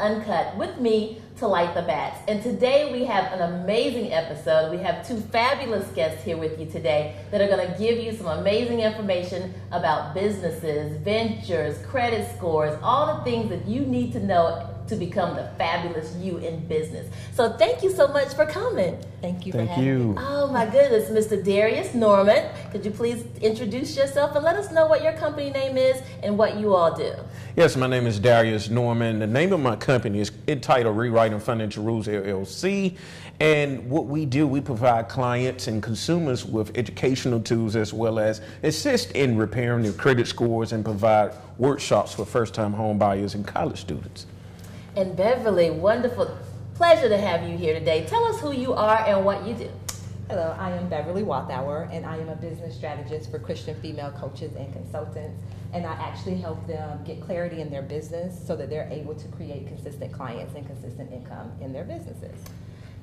Uncut with me, Talitha. And today we have an amazing episode. We have two fabulous guests here with you today that are going to give you some amazing information about businesses, ventures, credit scores, all the things that you need to know to become the fabulous you in business. So thank you so much for coming. Thank you for having me. Oh my goodness, Mr. Darius Norman, could you please introduce yourself and let us know what your company name is and what you all do? Yes, my name is Darius Norman. The name of my company is entitled Rewriting Financial Rules, LLC. And what we do, we provide clients and consumers with educational tools as well as assist in repairing their credit scores and provide workshops for first-time home buyers and college students. And Beverly, wonderful pleasure to have you here today. Tell us who you are and what you do. Hello, I am Beverly Walthour, and I am a business strategist for Christian female coaches and consultants. And I actually help them get clarity in their business so that they're able to create consistent clients and consistent income in their businesses.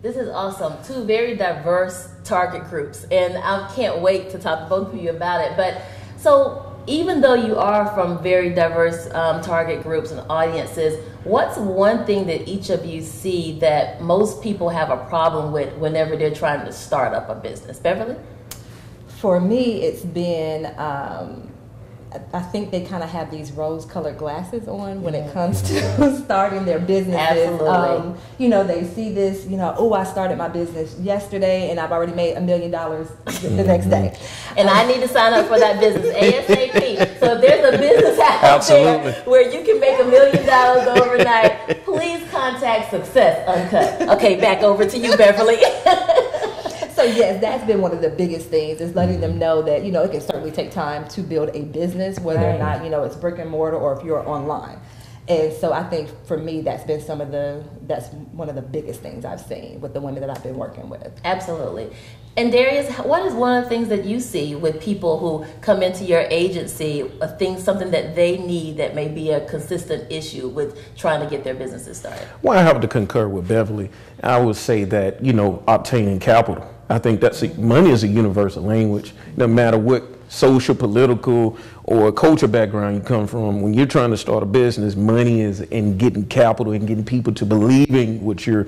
This is awesome. Two very diverse target groups, and I can't wait to talk to both of you about it. But so even though you are from very diverse target groups and audiences, what's one thing that each of you see that most people have a problem with whenever they're trying to start up a business? Beverly? For me, it's been, I think they kind of have these rose-colored glasses on when it comes to starting their businesses. Absolutely. You know, they see this, you know, oh, I started my business yesterday and I've already made $1 million the next day. And I need to sign up for that business ASAP. So if there's a business out there where you can make $1 million overnight, please contact Success Uncut. Okay, back over to you, Beverly. So yes, that's been one of the biggest things, is letting them know that, you know, it can certainly take time to build a business, whether or not, you know, it's brick and mortar or if you're online. And so I think for me, that's one of the biggest things I've seen with the women that I've been working with. Absolutely. And Darius, what is one of the things that you see with people who come into your agency, something that they need that may be a consistent issue with trying to get their businesses started? Well, I have to concur with Beverly. I would say that, you know, obtaining capital. I think money is a universal language, no matter what social, political, or culture background you come from. When you're trying to start a business, money is in getting capital and getting people to believing what you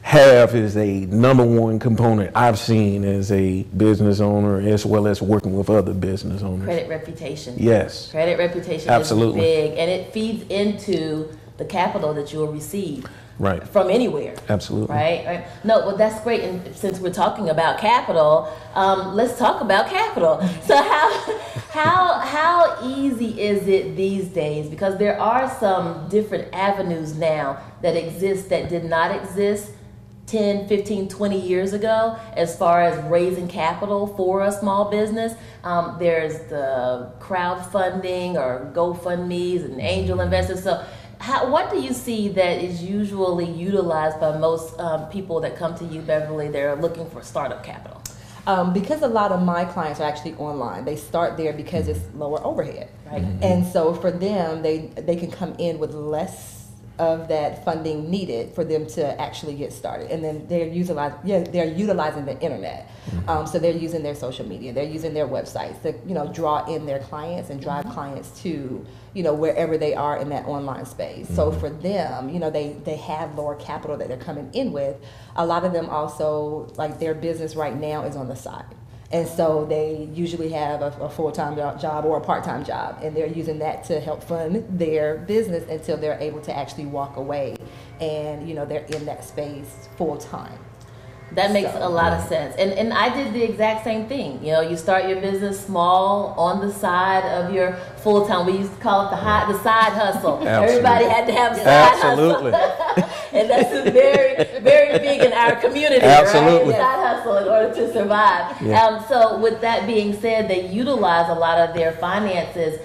have is a #1 component I've seen as a business owner, as well as working with other business owners. Credit reputation. Yes. Credit reputation Absolutely. is big, and it feeds into the capital that you'll receive. Right. From anywhere. Absolutely. Right? No, well, that's great. And since we're talking about capital, let's talk about capital. So how easy is it these days? Because there are some different avenues now that exist that did not exist 10, 15, 20 years ago as far as raising capital for a small business. There's the crowdfunding or GoFundMes and angel investors. So what do you see that is usually utilized by most people that come to you, Beverly? They're looking for startup capital. Because a lot of my clients are actually online, they start there because it's lower overhead. Right. And so for them, they can come in with less of that funding needed for them to actually get started. And then they're utilizing the internet. So they're using their social media, they're using their websites to, you know, draw in their clients and drive clients to, you know, wherever they are in that online space. So for them, you know, they have lower capital that they're coming in with. A lot of them also, like, their business right now is on the side. And so they usually have a full-time job or a part-time job, and they're using that to help fund their business until they're able to actually walk away and, you know, they're in that space full-time. That makes a lot of sense. And I did the exact same thing. You know, you start your business small on the side of your full-time. We used to call it the side hustle. Everybody had to have a side hustle. And that's very, very big in our community, Absolutely. right? Side hustle in order to survive. Yeah. So with that being said, they utilize a lot of their finances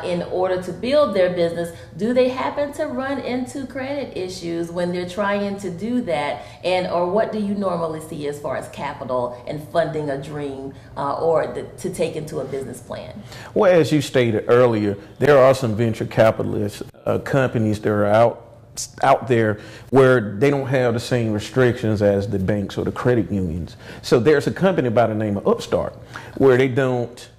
in order to build their business. Do they happen to run into credit issues when they're trying to do that? Or what do you normally see as far as capital and funding a dream to take into a business plan? Well, as you stated earlier, there are some venture capitalist companies that are out there where they don't have the same restrictions as the banks or the credit unions. So there's a company by the name of Upstart where they don't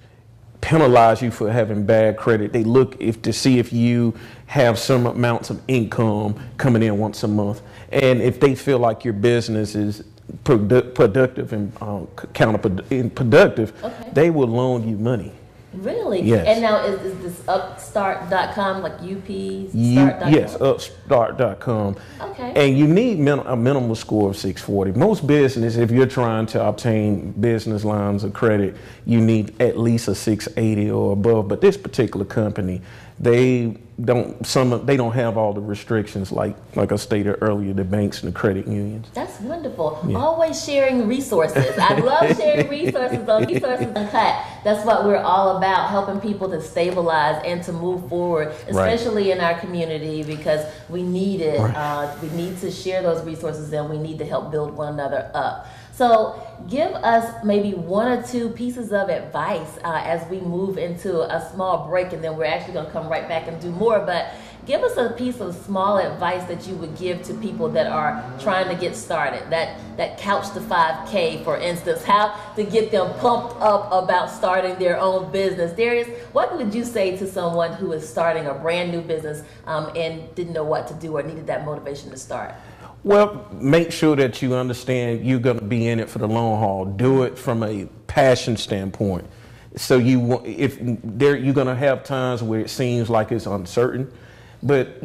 penalize you for having bad credit. They look to see if you have some amounts of income coming in once a month, and if they feel like your business is productive and counterproductive, they will loan you money. Really? Yes. And now is this upstart.com, like upstart.com? Yes, upstart.com. Okay. And you need a minimal score of 640. Most business, if you're trying to obtain business lines of credit, you need at least a 680 or above. But this particular company, they don't have all the restrictions like I stated earlier, the banks and the credit unions. That's wonderful. Yeah. Always sharing resources. I love sharing resources on Resources Uncut. That's what we're all about, helping people to stabilize and to move forward, especially in our community, because we need it. We need to share those resources, and we need to help build one another up. So give us maybe one or two pieces of advice as we move into a small break, and then we're actually going to come right back and do more. But give us a piece of small advice that you would give to people that are trying to get started. That couch to 5K, for instance, how to get them pumped up about starting their own business. Darius, what would you say to someone who is starting a brand new business and didn't know what to do or needed that motivation to start? Well, make sure that you understand you're going to be in it for the long haul. Do it from a passion standpoint. So you're going to have times where it seems like it's uncertain, but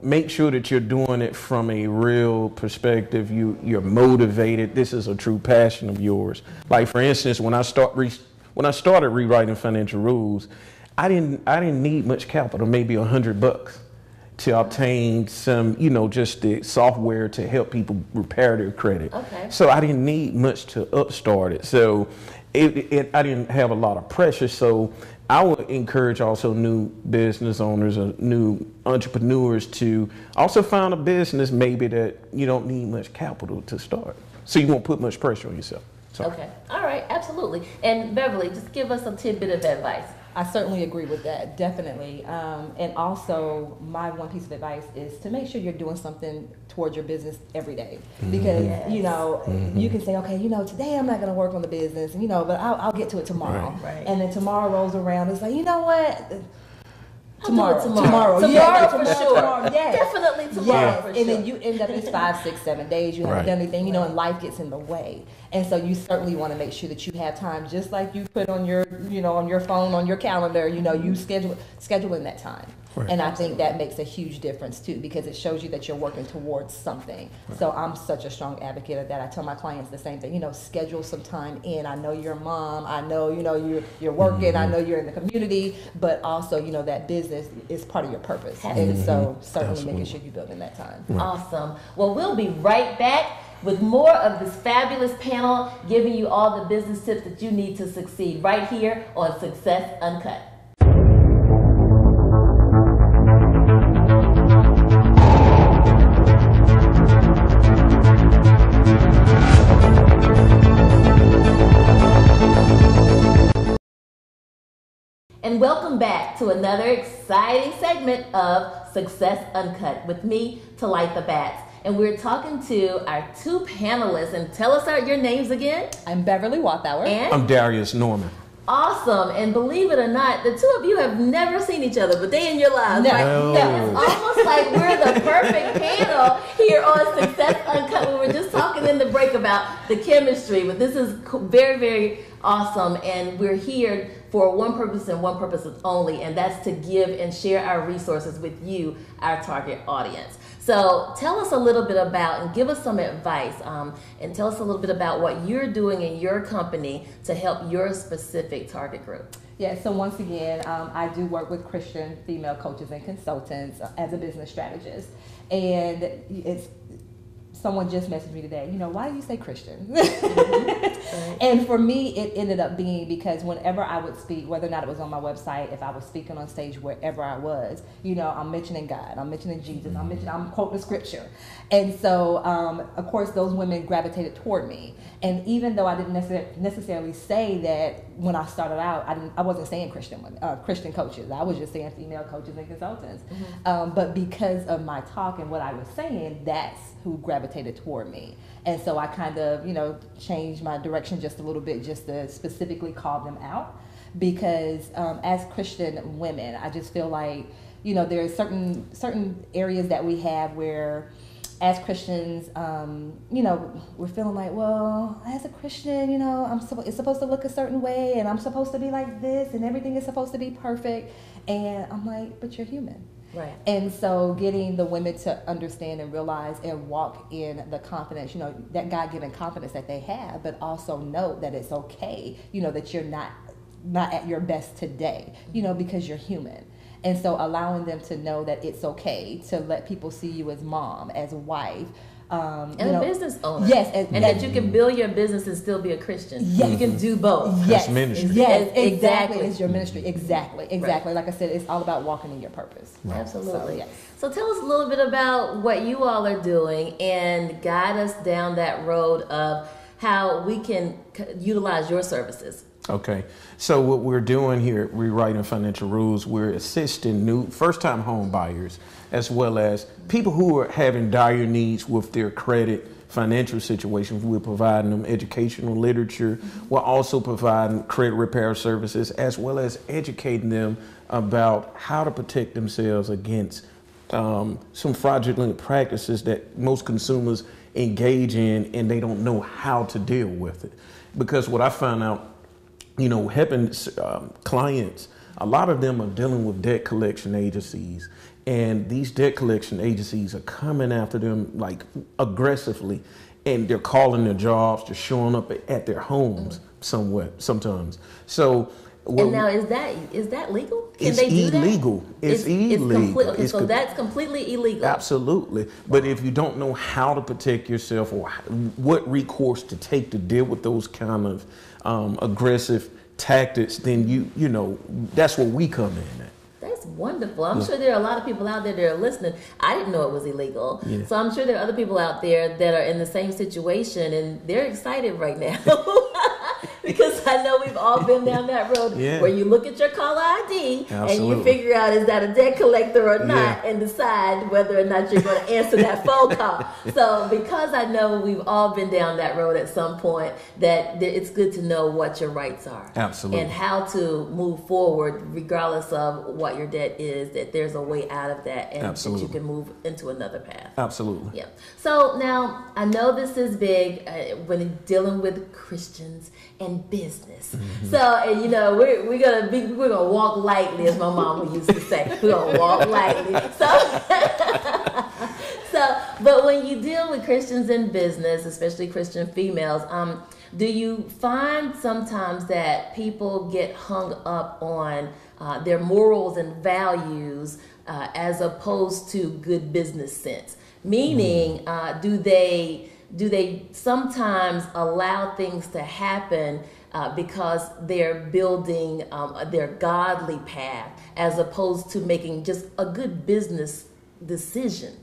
make sure that you're doing it from a real perspective. You're motivated. This is a true passion of yours. Like, for instance, when I started rewriting financial rules, I didn't need much capital, maybe $100. To obtain some, just the software to help people repair their credit. Okay. So I didn't need much to upstart it. So I didn't have a lot of pressure. So I would encourage also new business owners or new entrepreneurs to also find a business maybe that you don't need much capital to start. So you won't put much pressure on yourself. Sorry. Okay. All right. Absolutely. And Beverly, just give us a tidbit of advice. I certainly agree with that, definitely. And also, my one piece of advice is to make sure you're doing something towards your business every day. Because, you can say, okay, today I'm not going to work on the business, but I'll get to it tomorrow. Right. And then tomorrow rolls around, it's like, you know what? Tomorrow for sure. Tomorrow, yes. Definitely tomorrow for sure. And then you end up, it's 5, 6, 7 days, you haven't done anything, and life gets in the way. And so you certainly want to make sure that you have time, just like you put on your, on your phone, on your calendar, you schedule in that time. Right. And I think that makes a huge difference too, because it shows you that you're working towards something. Right. So I'm such a strong advocate of that. I tell my clients the same thing, schedule some time in. I know you're a mom, I know, you're working, I know you're in the community, but also, that business is part of your purpose. And so certainly making sure you're building that time. Right. Awesome. Well, we'll be right back with more of this fabulous panel, giving you all the business tips that you need to succeed right here on Success Uncut. And welcome back to another exciting segment of Success Uncut with me, Talitha. And we're talking to our two panelists. And tell us your names again. I'm Beverly Walthour. And I'm Darius Norman. Awesome. And believe it or not, the two of you have never seen each other, but they in your lives. No. It's almost like we're the perfect panel here on Success Uncut. We were just talking in the break about the chemistry, but this is very, very awesome. And we're here for one purpose and one purpose only, and that's to give and share our resources with you, our target audience. So tell us a little bit about, and give us some advice, and tell us a little bit about what you're doing in your company to help your specific target group. Yeah, so once again, I do work with Christian female coaches and consultants as a business strategist. And someone just messaged me today, why do you say Christian? And for me, it ended up being because whenever I would speak, whether or not it was on my website, if I was speaking on stage, wherever I was, I'm mentioning God, I'm mentioning Jesus, I'm quoting scripture. And so, of course, those women gravitated toward me. And even though I didn't necessarily say that when I started out, I wasn't saying Christian coaches. I was just saying female coaches and consultants. Mm-hmm. But because of my talk and what I was saying, that's who gravitated toward me. And so I kind of, changed my direction just a little bit just to specifically call them out. because as Christian women, I just feel like, there are certain areas that we have where, as Christians, we're feeling like, well, as a Christian, it's supposed to look a certain way, and I'm supposed to be like this, and everything is supposed to be perfect. And I'm like, but you're human. Right. And so getting the women to understand and realize and walk in the confidence, that God-given confidence that they have, but also know that it's okay, that you're not at your best today, because you're human. And so allowing them to know that it's okay to let people see you as mom, as wife. And a business owner. Yes. And that you can build your business and still be a Christian. Yes. You can do both. Yes. That's ministry. Yes, exactly. Exactly. It's your ministry. Exactly. Right. Like I said, it's all about walking in your purpose. Right. Absolutely. So, yes. So tell us a little bit about what you all are doing and guide us down that road of how we can utilize your services. Okay, so what we're doing here at Rewriting Financial Rules, we're assisting new first-time home buyers as well as people who are having dire needs with their credit, financial situations. We're providing them educational literature. We're also providing credit repair services as well as educating them about how to protect themselves against some fraudulent practices that most consumers engage in, and they don't know how to deal with it. Because what I found out, helping clients, a lot of them are dealing with debt collection agencies, and these debt collection agencies are coming after them like aggressively, and they're calling their jobs, they're showing up at their homes sometimes. So and now is that legal? Can it's they do illegal. That? It's illegal. So that's completely illegal. Absolutely. But if you don't know how to protect yourself or what recourse to take to deal with those kind of aggressive tactics, then that's where we come in at. That's wonderful. I'm sure there are a lot of people out there that are listening. I didn't know it was illegal. Yeah. So I'm sure there are other people out there that are in the same situation, and they're excited right now. Because I know we've all been down that road where you look at your caller ID and you figure out, is that a debt collector or not, and decide whether or not you're going to answer that phone call. So because I know we've all been down that road at some point, that it's good to know what your rights are. Absolutely. And how to move forward regardless of what your debt is, that there's a way out of that, and that you can move into another path. Absolutely. Yeah. So now I know this is big when dealing with Christians and business. Mm-hmm. So, and we're gonna walk lightly, as my mama used to say. We're gonna walk lightly. But when you deal with Christians in business, especially Christian females, do you find sometimes that people get hung up on their morals and values as opposed to good business sense? Meaning, do they sometimes allow things to happen because they're building their godly path as opposed to making just a good business decision?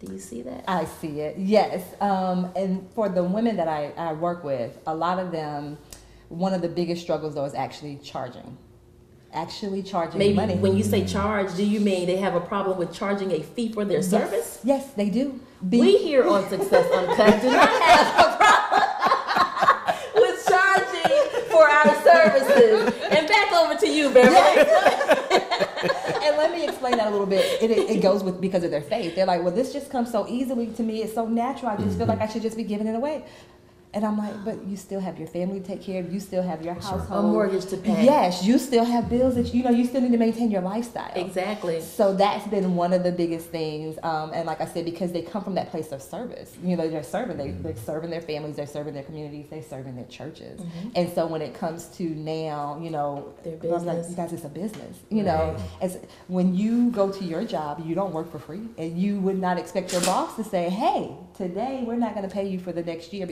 Do you see that? I see it, yes. And for the women that I work with, a lot of them, one of the biggest struggles though is actually charging Maybe money. When you say charge, do you mean they have a problem with charging a fee for their service? Yes, they do. We here on Success Uncut do not have a problem with charging for our services. And back over to you, Beverly. Yes. And let me explain that a little bit. It goes with because of their faith. They're like, well, this just comes so easily to me. It's so natural. I just feel like I should just be giving it away. And I'm like, but you still have your family to take care of. You still have your household. A mortgage to pay. Yes, you still have bills that you still need to maintain your lifestyle. Exactly. So that's been one of the biggest things. And like I said, because they come from that place of service. They're serving. They're serving their families. They're serving their communities. They're serving their churches. Mm-hmm. And so when it comes to now, their business. I'm like, you guys, it's a business. As when you go to your job, you don't work for free. And you would not expect your boss to say, hey, today we're not going to pay you for the next year.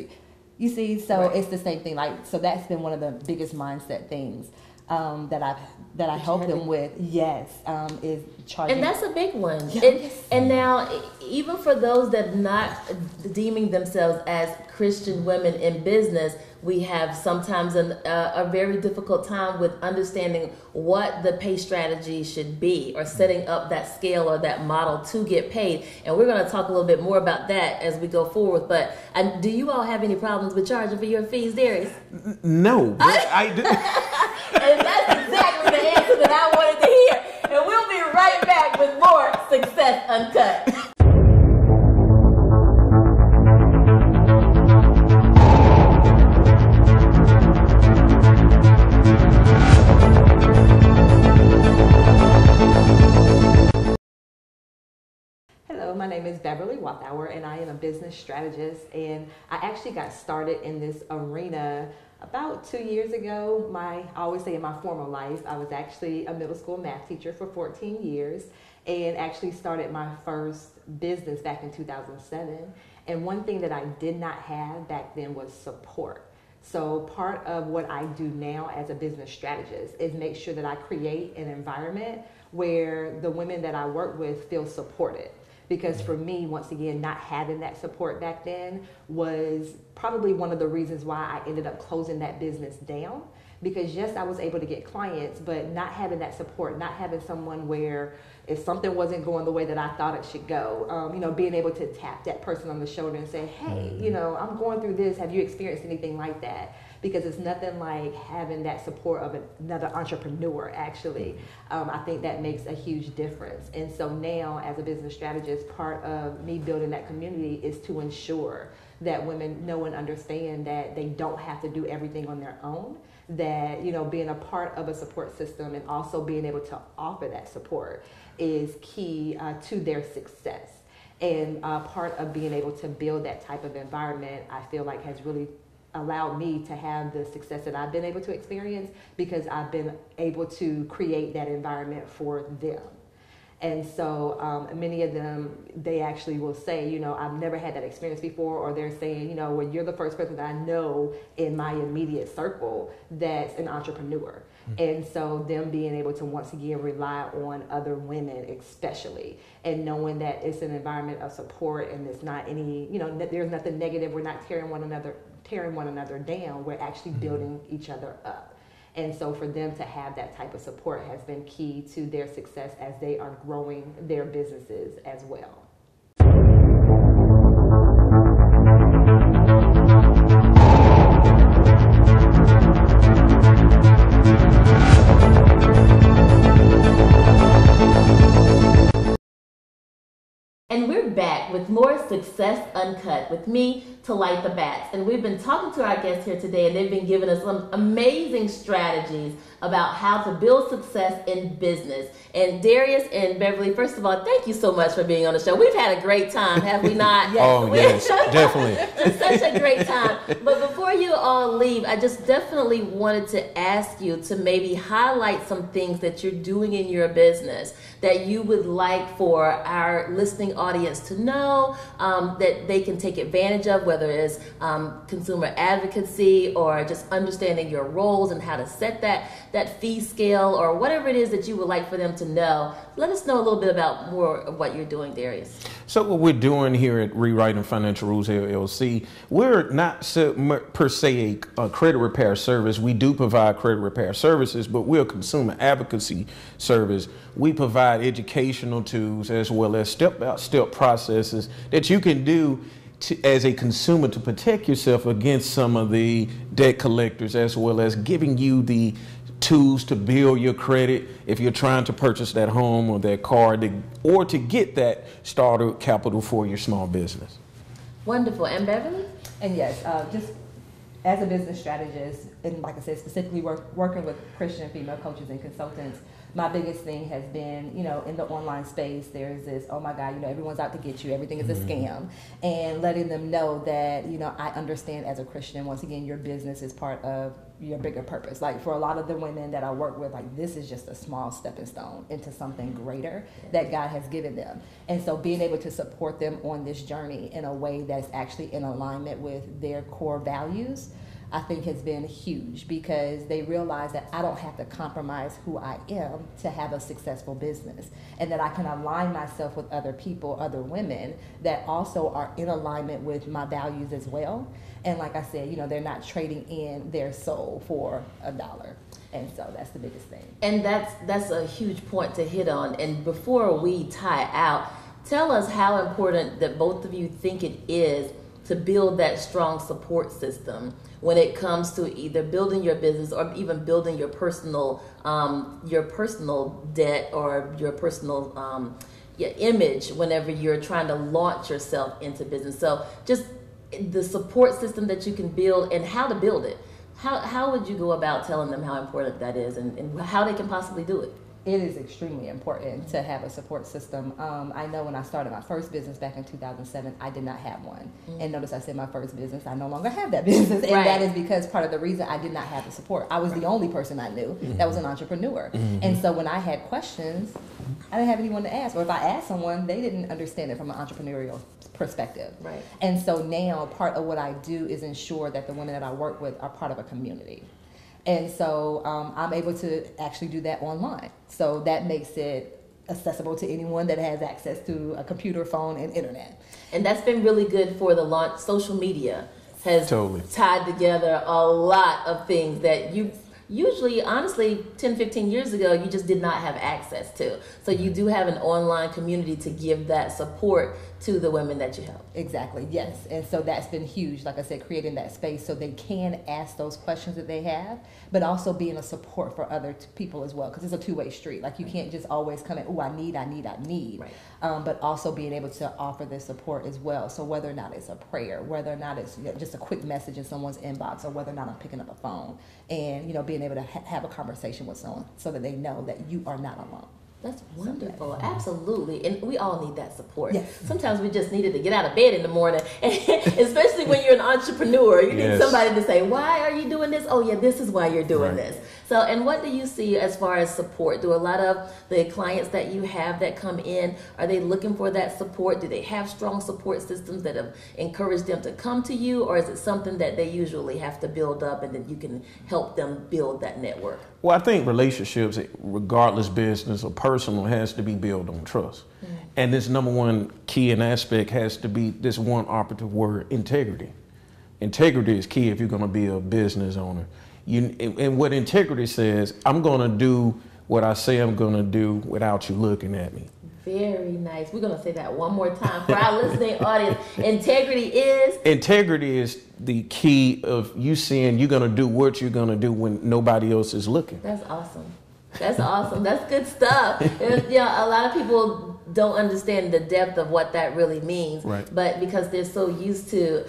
You see, so It's the same thing. So that's been one of the biggest mindset things that I help them with. Yes, is charging. And that's a big one. Yes. And now, even for those that are not deeming themselves as Christian women in business, we have sometimes a very difficult time with understanding what the pay strategy should be, or setting up that scale or that model to get paid. And we're going to talk a little bit more about that as we go forward. But do you all have any problems with charging for your fees, Darius? No, but I do. And that's with more Success Uncut. Hello, my name is Beverly Walthour, and I am a business strategist. And I actually got started in this arena about 2 years ago. I always say in my former life, I was actually a middle school math teacher for 14 years and actually started my first business back in 2007. And one thing that I did not have back then was support. So part of what I do now as a business strategist is make sure that I create an environment where the women that I work with feel supported. Because for me, once again, not having that support back then was probably one of the reasons why I ended up closing that business down. Because yes, I was able to get clients, but not having that support, not having someone where if something wasn't going the way that I thought it should go, being able to tap that person on the shoulder and say, hey, I'm going through this. Have you experienced anything like that? Because it's nothing like having that support of another entrepreneur, actually. I think that makes a huge difference. And so now, as a business strategist, part of me building that community is to ensure that women know and understand that they don't have to do everything on their own, that, being a part of a support system and also being able to offer that support is key to their success. And part of being able to build that type of environment, I feel like has really allowed me to have the success that I've been able to experience because I've been able to create that environment for them. And so many of them, they actually will say, I've never had that experience before, or they're saying, well, you're the first person that I know in my immediate circle that's an entrepreneur. And so them being able to once again rely on other women especially, and knowing that it's an environment of support and it's not any, there's nothing negative. We're not tearing one another down. We're actually building each other up. And so for them to have that type of support has been key to their success as they are growing their businesses as well. And we're back with more Success Uncut with me, Talitha. And we've been talking to our guests here today, and they've been giving us some amazing strategies about how to build success in business. And Darius and Beverly, first of all, thank you so much for being on the show. We've had a great time, have we not? Yes, definitely. It's such a great time. But before you all leave, I just definitely wanted to ask you to maybe highlight some things that you're doing in your business that you would like for our listening audience to know, that they can take advantage of, whether it's consumer advocacy or just understanding your roles and how to set that fee scale or whatever it is that you would like for them to know. Let us know a little bit about more of what you're doing, Darius. So what we're doing here at Rewriting Financial Rules LLC, we're not per se a credit repair service. We do provide credit repair services, but we're a consumer advocacy service. We provide educational tools as well as step-by-step processes that you can do as a consumer to protect yourself against some of the debt collectors, as well as giving you the tools to build your credit if you're trying to purchase that home or that car, or to get that starter capital for your small business. Wonderful. And Beverly? And yes, just as a business strategist, and like I said, specifically working with Christian female coaches and consultants, my biggest thing has been, in the online space, there's this, oh my God, everyone's out to get you, everything is a scam. And letting them know that, I understand as a Christian, once again, your business is part of your bigger purpose. Like for a lot of the women that I work with, like this is just a small stepping stone into something greater that God has given them. And so being able to support them on this journey in a way that's actually in alignment with their core values, I think has been huge, because they realize that I don't have to compromise who I am to have a successful business, and that I can align myself with other people, other women that also are in alignment with my values as well. And like I said, they're not trading in their soul for $1. And so that's the biggest thing. And that's a huge point to hit on. And before we tie out, tell us how important that both of you think it is to build that strong support system when it comes to either building your business or even building your personal debt or your personal image whenever you're trying to launch yourself into business. So just the support system that you can build and how to build it. How would you go about telling them how important that is and how they can possibly do it? It is extremely important to have a support system. I know when I started my first business back in 2007, I did not have one. And notice I said my first business, I no longer have that business. And that is because part of the reason I did not have the support. I was the only person I knew that was an entrepreneur. And so when I had questions, I didn't have anyone to ask. Or if I asked someone, they didn't understand it from an entrepreneurial perspective. Right. And so now part of what I do is ensure that the women that I work with are part of a community. And so I'm able to actually do that online. So that makes it accessible to anyone that has access to a computer, phone, and internet. And that's been really good for the launch. Social media has tied together a lot of things that you usually, honestly, 10, 15 years ago, you just did not have access to. So you do have an online community to give that support to the women that you help. Exactly, yes. And so that's been huge, like I said, creating that space so they can ask those questions that they have, but also being a support for other people as well, because it's a two-way street. Like you can't just always come in, oh, I need. Right. But also being able to offer this support as well. So whether or not it's a prayer, whether or not it's just a quick message in someone's inbox, or whether or not I'm picking up a phone and, being able to have a conversation with someone so that they know that you are not alone. That's wonderful. Absolutely. And we all need that support. Yes. Sometimes we just needed to get out of bed in the morning. And especially when you're an entrepreneur, you need somebody to say, why are you doing this? Oh, yeah, this is why you're doing this. So, and what do you see as far as support? Do a lot of the clients that you have that come in, are they looking for that support? Do they have strong support systems that have encouraged them to come to you? Or is it something that they usually have to build up and then you can help them build that network? Well, I think relationships, regardless business or personal, has to be built on trust. And this number one key and aspect has to be this one operative word, integrity. Integrity is key if you're going to be a business owner. And what integrity says, I'm going to do what I say I'm going to do without you looking at me. Very nice. We're going to say that one more time for our listening audience. Integrity is? Integrity is the key of you saying you're going to do what you're going to do when nobody else is looking. That's awesome. That's awesome. That's good stuff. A lot of people don't understand the depth of what that really means. Right. But because they're so used to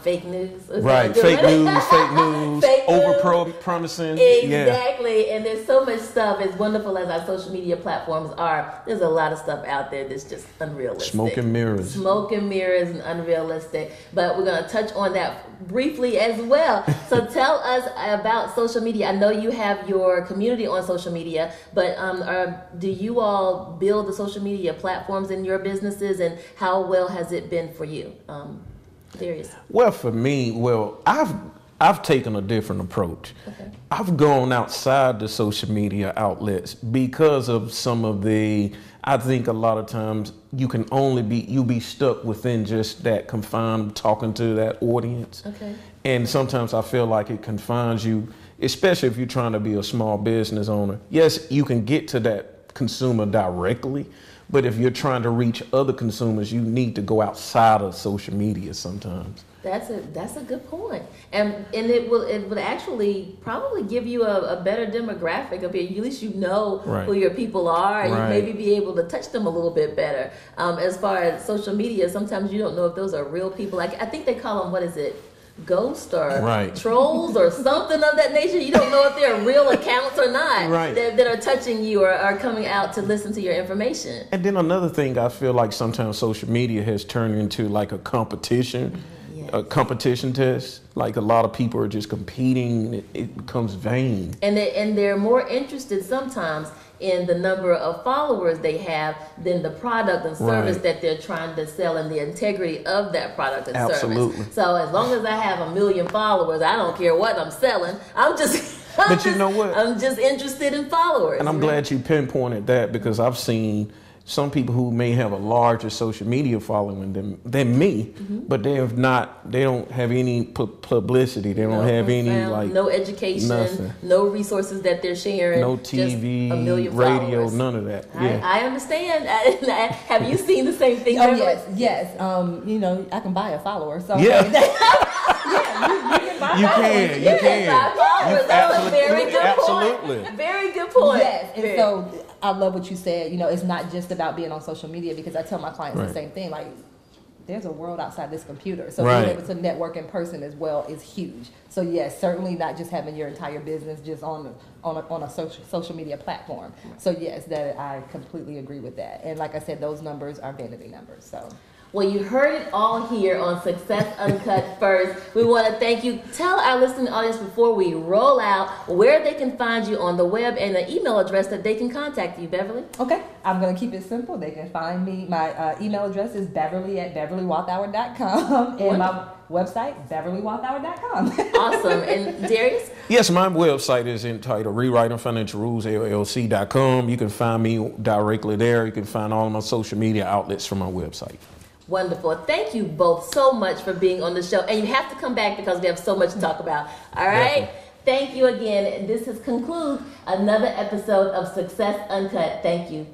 fake news. Right. Fake news, over-promising. Exactly. Yeah. And there's so much stuff. As wonderful as our social media platforms are, there's a lot of stuff out there that's just unrealistic. Smoke and mirrors and unrealistic. But we're going to touch on that briefly as well. So tell us about social media. I know you have your community on social media, but do you all build the social media platforms in your businesses, and how well has it been for you, Darius? Well, for me, I've taken a different approach. Okay. I've gone outside the social media outlets because of some of I think a lot of times you be stuck within just that confined talking to that audience. Okay. And sometimes I feel like it confines you, especially if you're trying to be a small business owner. Yes, you can get to that consumer directly, but if you're trying to reach other consumers, you need to go outside of social media sometimes. That's a good point. And it would actually probably give you a better demographic of it. At least you know who your people are, and you maybe be able to touch them a little bit better. As far as social media, sometimes you don't know if those are real people. Like I think they call them, what is it? Ghost or trolls or something of that nature. You don't know if they're real accounts or not that are touching you or are coming out to listen to your information. And then another thing, I feel like sometimes social media has turned into like a competition, a competition test. Like a lot of people are just competing. It becomes vain. And they're more interested sometimes in the number of followers they have than the product and service that they're trying to sell and the integrity of that product and service. So as long as I have 1 million followers, I don't care what I'm selling. I'm just interested in followers. And I'm glad you pinpointed that, because I've seen some people who may have a larger social media following than me, but they don't have any publicity. They don't have any no education, nothing. No resources that they're sharing, no TV, just a million radio, followers. none of that. I understand. Have you seen the same thing? Oh yes. I can buy a follower. So yeah. You You can. That's a very good point. Very good point. Yes, and so I love what you said. It's not just about being on social media, because I tell my clients the same thing. Like, there's a world outside this computer, so being able to network in person as well is huge. So yes, certainly not just having your entire business just on a social media platform. So yes, that I completely agree with that. And like I said, those numbers are vanity numbers. So. Well, you heard it all here on Success Uncut first. We want to thank you. Tell our listening audience before we roll out where they can find you on the web and the email address that they can contact you, Beverly. Okay, I'm going to keep it simple. They can find me. My email address is beverly@beverlywalthour.com and my website, beverlywalthour.com. Awesome. And Darius? Yes, my website is entitled Rewriting Financial Rules, LLC.com. You can find me directly there. You can find all of my social media outlets from my website. Wonderful. Thank you both so much for being on the show. And you have to come back because we have so much to talk about. All right? Definitely. Thank you again. This has concluded another episode of Success Uncut. Thank you.